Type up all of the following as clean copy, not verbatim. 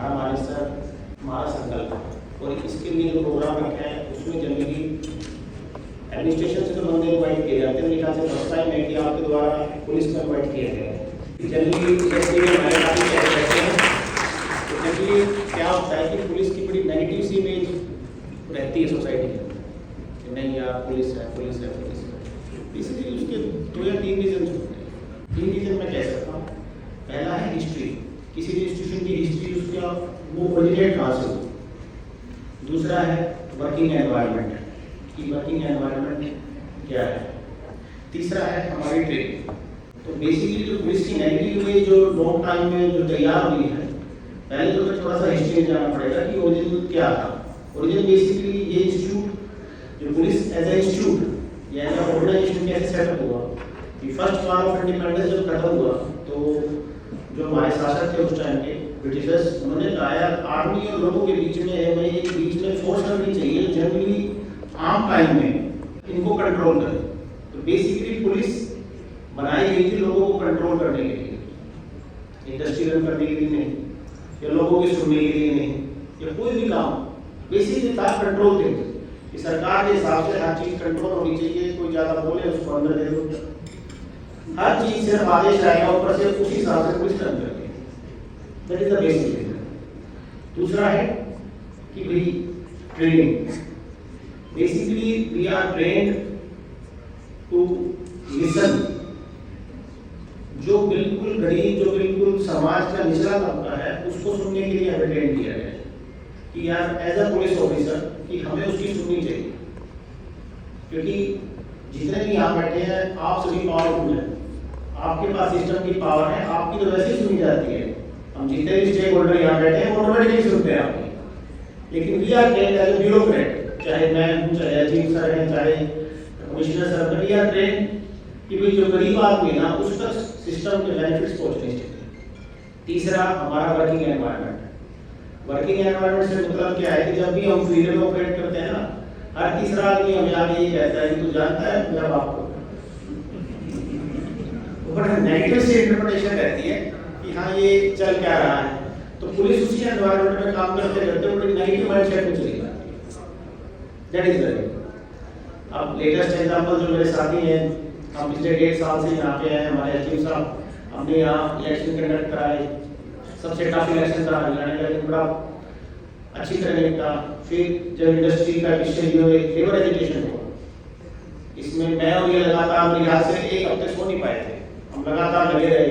हमारा मानसर हमारा संकल्प और इसके लिए जो प्रोग्राम रखे हैं उसमें जनरली एडमिनिस्ट्रेशन से तो बंदे इन्वाइट किए जाते हैं। मेरे ख्याल से फर्स्ट टाइम है कि आपके द्वारा पुलिस को इन्वाइट किया गया है। जनरली हमारे काफ़ी क्या कहते हैं तो जनरली क्या होता है कि पुलिस की बड़ी नेगेटिव सी इमेज रहती है सोसाइटी में कि नहीं यार पुलिस है पुलिस है पुलिस है। इसलिए उसके 2 या 3 रीजन होते हैं। 3 रीजन मैं कह सकता हूँ। पहला है हिस्ट्री, किसी भी इंस्टीट्यूशन की हिस्ट्री उसका वो ओरिजिनेट कहाँ से हो। दूसरा है वर्किंग एनवायरनमेंट कि वर्किंग एनवायरनमेंट क्या है। तीसरा है हमारी ट्रेनिंग। तो बेसिकली जो पुलिस की नेगेटिव इमेज जो लॉन्ग टाइम में जो तैयार हुई है, पहले तो मैं थोड़ा सा हिस्ट्री में जाना पड़ेगा कि ओरिजिन क्या था। ओरिजिन बेसिकली ये इंस्टीट्यूट जो पुलिस एज ए इंस्टीट्यूट या एज ए ऑर्गेनाइजेशन कैसे सेटअप हुआ कि फर्स्ट वॉर ऑफ इंडिपेंडेंस जब खत्म हुआ तो जो हमारे शासक थे उस टाइम के ब्रिटिशर्स, उन्होंने कहा आर्मी और लोगों के बीच में एक बीच में फोर्स करनी चाहिए जनरली आम टाइम में इनको कंट्रोल करे। तो बेसिकली पुलिस बनाई गई थी लोगों को कंट्रोल करने के लिए, इंडस्ट्री रन करने के लिए नहीं या लोगों के सुनने के लिए नहीं या कोई भी काम बेसिकली था कंट्रोल थे कि सरकार के हिसाब से हर चीज कंट्रोल होनी चाहिए। कोई ज्यादा बोले उसको अंदर दे दो, हर चीज सिर्फ आदेश आएगा ऊपर से उसी हिसाब से पुलिस रन करती है। That is the basic reason. दूसरा है कि भाई training. Basically we are trained to listen. जो बिल्कुल गरीब जो बिल्कुल समाज का निचला तबका है उसको सुनने के लिए हमें ट्रेन किया गया है कि यार एज अ पुलिस ऑफिसर कि हमें उसकी सुननी चाहिए। क्योंकि जितने भी यहाँ बैठे हैं आप सभी पावरफुल हैं, आपके पास सिस्टम की पावर है, आपकी तो वैसे ही सुनी जाती है। हम जितने भी स्टेक होल्डर यहाँ बैठे हैं वो ऑटोमेटिकली सुनते हैं आपकी। लेकिन we are trained as a bureaucrat, चाहे मैं हूँ चाहे अजीत सर हैं चाहे commissioner sir, we are trained कि भाई जो गरीब आदमी ना उस तक सिस्टम के बेनिफिट्स पहुंचने चाहिए। तीसरा हमारा वर्किंग एनवायरनमेंट। वर्किंग एनवायरनमेंट से मतलब क्या है कि जब भी हम फील्ड में ऑपरेट करते हैं ना, हर तीसरा आदमी हमें आगे ये कहता है कि तू जानता है मेरा बाप को। बड़ा नेगेटिव से इंटरप्रिटेशन रहती है कि हाँ ये चल क्या रहा है। तो पुलिस उसी एनवायरनमेंट में काम करते करते बड़ी नेगेटिव माइंडसेट में चली जाती है। That is the reason. अब लेटेस्ट एग्जांपल जो मेरे साथी हैं, हम पिछले 1.5 साल से यहाँ पे हैं, हमारे एचओ साहब, हमने यहाँ इलेक्शन कंडक्ट कराए। सबसे टफ इलेक्शन था हरियाणा का, लेकिन बड़ा अच्छी तरह निपटा। फिर जब इंडस्ट्री का विषय जो लेबर एजुकेशन हुआ, इसमें मैं और ये लगातार मेरे हाथ से 1 हफ्ते सो नहीं पाए थे, हम लगातार लगे रहे।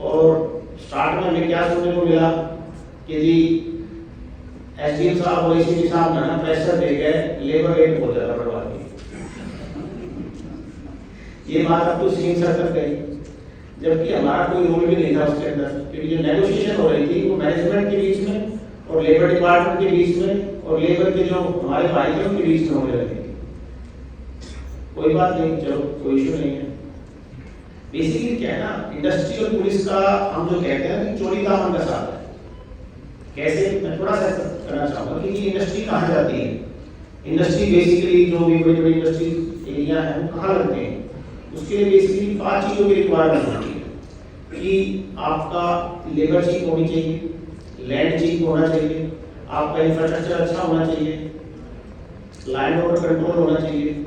और स्टार्ट में हमें क्या सुनने को मिला कि जी एसडीएम साहब और एसीपी साहब ना प्रेशर दे गए, लेबर रेट बहुत ज्यादा बढ़वा दी। ये बात अब तो सीएम सर तक गई, जबकि हमारा कोई रोल भी नहीं था उसके अंदर। क्योंकि जो नेगोशिएशन हो रही थी वो मैनेजमेंट के बीच में और लेबर डिपार्टमेंट के बीच में और लेबर के जो हमारे भाई थे उनके बीच में होने लगी थी। कोई बात नहीं, चलो कोई इशू नहीं है। बेसिकली क्या है ना, इंडस्ट्री और पुलिस का हम जो कहते हैं चोरी दामन का साथ है। कैसे, मैं थोड़ा सा करना चाहूंगा कि ये इंडस्ट्री कहाँ जाती है। इंडस्ट्री बेसिकली जो भी बड़ी बड़ी इंडस्ट्री एरिया है वो कहाँ लगते हैं, उसके लिए बेसिकली 5 चीज़ों की रिक्वायरमेंट होती है कि आपका लेबर चीप होनी चाहिए, लैंड चीप होना चाहिए, आपका इंफ्रास्ट्रक्चर अच्छा होना चाहिए, लैंड ऑर्डर कंट्रोल होना चाहिए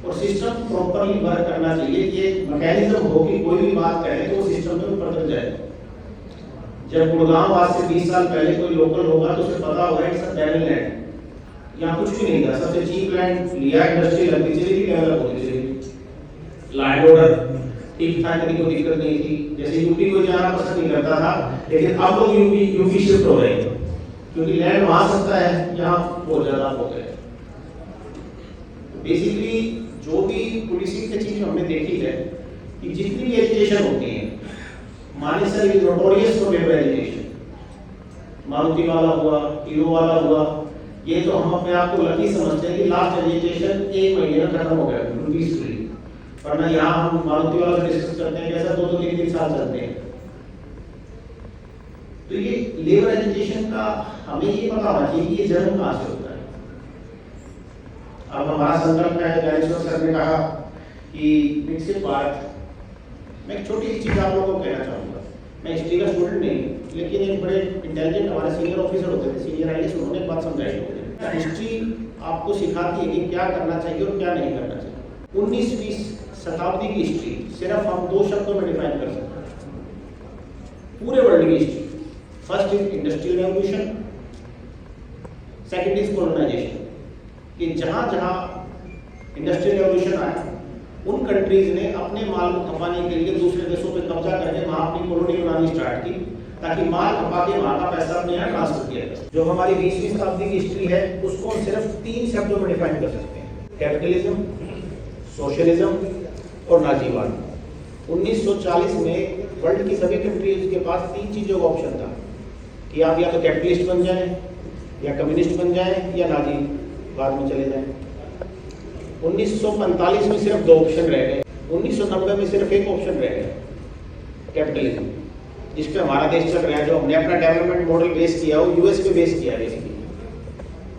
और सिस्टम प्रॉपरली वर्क करना चाहिए। ये मैकेनिज्म हो कि कोई भी बात करें तो सिस्टम में ऊपर तक जाए। जब गुड़गांव आज से 20 साल पहले कोई लोकल होगा तो उसे पता होगा इट्स अ बैरल लैंड, यहाँ कुछ भी नहीं था, सबसे चीप लैंड लिया, इंडस्ट्री लगती चली, डेवलप होती चली, लैंड ऑर्डर ठीक था, कहीं कोई दिक्कत नहीं थी। जैसे यूपी को जाना पसंद नहीं करता था, लेकिन अब लोग यूपी शिफ्ट हो रहे हैं क्योंकि लैंड वहां सस्ता है, यहाँ बहुत ज्यादा होता है। बेसिकली जो भी पुलिसिंग की चीज हमने देखी है कि जितनी भी एजुकेशन होती है, Manesar is notorious for labour education. Maruti वाला हुआ, हीरो वाला हुआ, ये तो हम अपने आप को लकी समझते हैं कि लास्ट एजुकेशन 1 महीने में खत्म हो गया पीसफुली। वरना यहाँ हम मारुति वाला डिस्कस करते हैं कैसा 2-3 साल चलते हैं। तो ये लेबर एजुकेशन का हमें ये पता होना चाहिए कि ये जन्म कहाँ से होता है। अब हमारा संकल्प है, ज्ञानेश्वर सर ने कहा कि इसके बाद मैं एक छोटी सी चीज आप लोगों को कहना चाहूंगा। मैं हिस्ट्री का स्टूडेंट नहीं हूँ, लेकिन एक बड़े इंटेलिजेंट हमारे सीनियर ऑफिसर होते थे, सीनियर आईएएस, उन्होंने एक बात समझाई मुझे। हिस्ट्री आपको सिखाती है कि क्या करना चाहिए और क्या नहीं करना चाहिए। 19वीं शताब्दी की हिस्ट्री सिर्फ हम 2 शब्दों में डिफाइन कर सकते हैं पूरे वर्ल्ड की history. First is industrial revolution, second is colonisation. कि जहाँ जहाँ इंडस्ट्रियल रेवोल्यूशन आया, उन कंट्रीज ने अपने माल को खपाने के लिए दूसरे देशों पे कब्जा करके वहाँ अपनी कॉलोनी बनानी स्टार्ट की, ताकि माल खपा के वहाँ का पैसा अपने यहाँ ट्रांसफर किया जाए। जो हमारी 20वीं शताब्दी की हिस्ट्री है, उसको हम सिर्फ 3 शब्दों में डिफाइन कर सकते हैं: कैपिटलिज्म, सोशलिज्म और नाजीवाद। 1940 में वर्ल्ड की सभी कंट्रीज के पास 3 चीजों का ऑप्शन था कि आप या तो कैपिटलिस्ट बन जाएं, या कम्युनिस्ट बन जाएं, या नाजीवाद में चले जाएं। 1945 में सिर्फ 2 ऑप्शन रह गए। 1990 में सिर्फ एक ऑप्शन रह गया, कैपिटलिज्म, जिस पे हमारा देश चल रहा है। जो हमने अपना डेवलपमेंट मॉडल बेस किया, वो यूएस पे बेस किया है बेसिकली,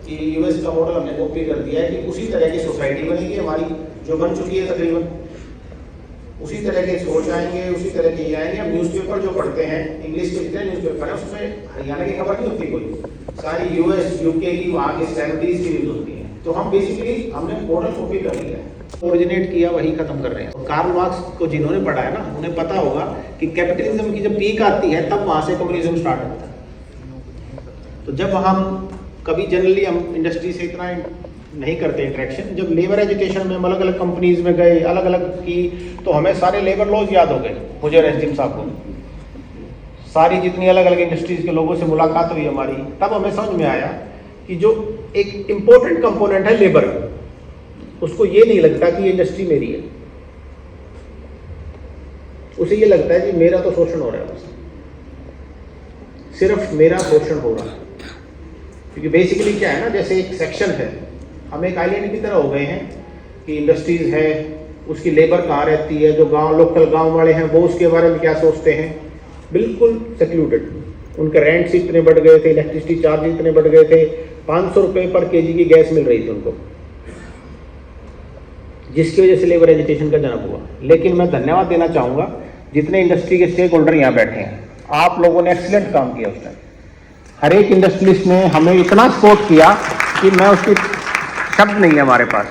कि यूएस का मॉडल हमने कॉपी कर दिया है कि उसी तरह की सोसाइटी बनेगी हमारी, जो बन चुकी है तकरीबन। उसी तरह के सोच आएंगे, उसी तरह के ये आएंगे। हम न्यूज़पेपर जो पढ़ते हैं, इंग्लिश के जितने न्यूज़पेपर है, उसमें हरियाणा की खबर नहीं होती कोई, सारी यूएस यूके की, वहाँ की सेलिब्रिटीज की न्यूज़ होती है। तो हम बेसिकली हमने मॉडल कॉपी कर लिया है, ओरिजिनेट किया, वही खत्म कर रहे हैं। और कार्ल मार्क्स को जिन्होंने पढ़ा है ना, उन्हें पता होगा कि कैपिटलिज्म की जब पीक आती है, तब वहाँ से कम्युनिज्म स्टार्ट होता है। तो जब हम कभी जनरली हम इंडस्ट्री से इतना नहीं करते इंटरेक्शन, जब लेबर एजुकेशन में हम अलग अलग कंपनीज में गए, अलग अलग की, तो हमें सारे लेबर लॉज याद हो गए, मुझे और एसडीएम साहब को। सारी जितनी अलग अलग इंडस्ट्रीज के लोगों से मुलाकात हुई हमारी, तब हमें समझ में आया कि जो एक इम्पोर्टेंट कंपोनेंट है लेबर, उसको ये नहीं लगता कि ये इंडस्ट्री मेरी है। उसे ये लगता है कि मेरा तो शोषण हो रहा है, बस सिर्फ मेरा शोषण हो रहा है। क्योंकि बेसिकली क्या है ना, जैसे एक सेक्शन है, हम एक आइलैंड की तरह हो गए हैं कि इंडस्ट्रीज है, उसकी लेबर कहाँ रहती है, जो गांव लोकल गांव वाले हैं वो उसके बारे में क्या सोचते हैं, बिल्कुल सेक्लूडेड। उनके रेंट्स इतने बढ़ गए थे, इलेक्ट्रिसिटी चार्ज इतने बढ़ गए थे, 500 रुपये पर केजी की गैस मिल रही थी उनको, जिसकी वजह से लेबर एजुकेशन का जन्म हुआ। लेकिन मैं धन्यवाद देना चाहूँगा जितने इंडस्ट्री के स्टेक होल्डर यहाँ बैठे हैं, आप लोगों ने एक्सीलेंट काम किया उस टाइम। हर एक इंडस्ट्रियलिस्ट ने हमें इतना सपोर्ट किया कि मैं उसके शब्द नहीं है हमारे पास।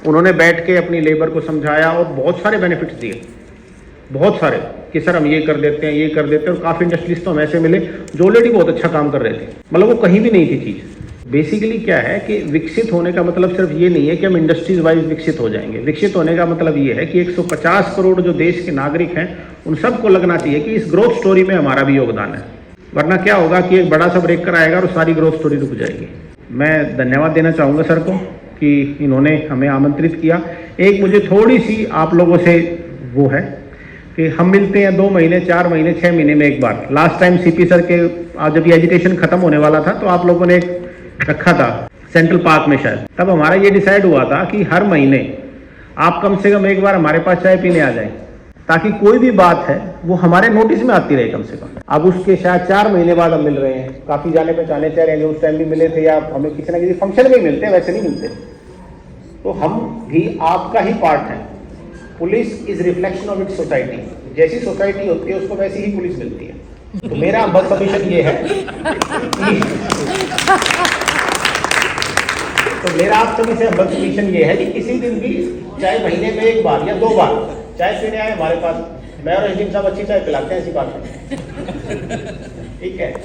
उन्होंने बैठ के अपनी लेबर को समझाया और बहुत सारे बेनिफिट्स दिए, बहुत सारे, कि सर हम ये कर देते हैं, ये कर देते हैं। और काफ़ी इंडस्ट्रीज तो हम ऐसे मिले जो ऑलरेडी बहुत अच्छा काम कर रहे थे, मतलब वो कहीं भी नहीं थी चीज़। बेसिकली क्या है कि विकसित होने का मतलब सिर्फ ये नहीं है कि हम इंडस्ट्रीज वाइज विकसित हो जाएंगे। विकसित होने का मतलब ये है कि 150 करोड़ जो देश के नागरिक हैं, उन सबको लगना चाहिए कि इस ग्रोथ स्टोरी में हमारा भी योगदान है। वरना क्या होगा कि एक बड़ा सा ब्रेक कर आएगा और सारी ग्रोथ स्टोरी रुक जाएगी। मैं धन्यवाद देना चाहूँगा सर को कि इन्होंने हमें आमंत्रित किया। एक मुझे थोड़ी सी आप लोगों से वो है कि हम मिलते हैं 2 महीने, 4 महीने, 6 महीने में एक बार। लास्ट टाइम सीपी सर के जब ये एजुकेशन खत्म होने वाला था, तो आप लोगों ने एक रखा था सेंट्रल पार्क में शायद, तब हमारा ये डिसाइड हुआ था कि हर महीने आप कम से कम एक बार हमारे पास चाय पीने आ जाएं, ताकि कोई भी बात है वो हमारे नोटिस में आती रहे कम से कम। अब उसके शायद 4 महीने बाद हम मिल रहे हैं, काफ़ी जाने पहचाने चेहरे हैं जो उस टाइम भी मिले थे, या हमें किसी ना किसी फंक्शन में मिलते हैं, वैसे नहीं मिलते। तो हम भी आपका ही पार्ट है। Police is reflection of its society. जैसी सोसाइटी होती है उसको वैसी ही पुलिस मिलती है। तो मेरा बस सबमिशन ये है तो मेरा आप सभी से बस सबमिशन ये है कि किसी दिन भी, चाहे महीने में 1 बार या 2 बार चाय पीने आए हमारे पास, मैं और एसडीएम साहब अच्छी चाय पिलाते हैं, ऐसी बात है। ठीक है।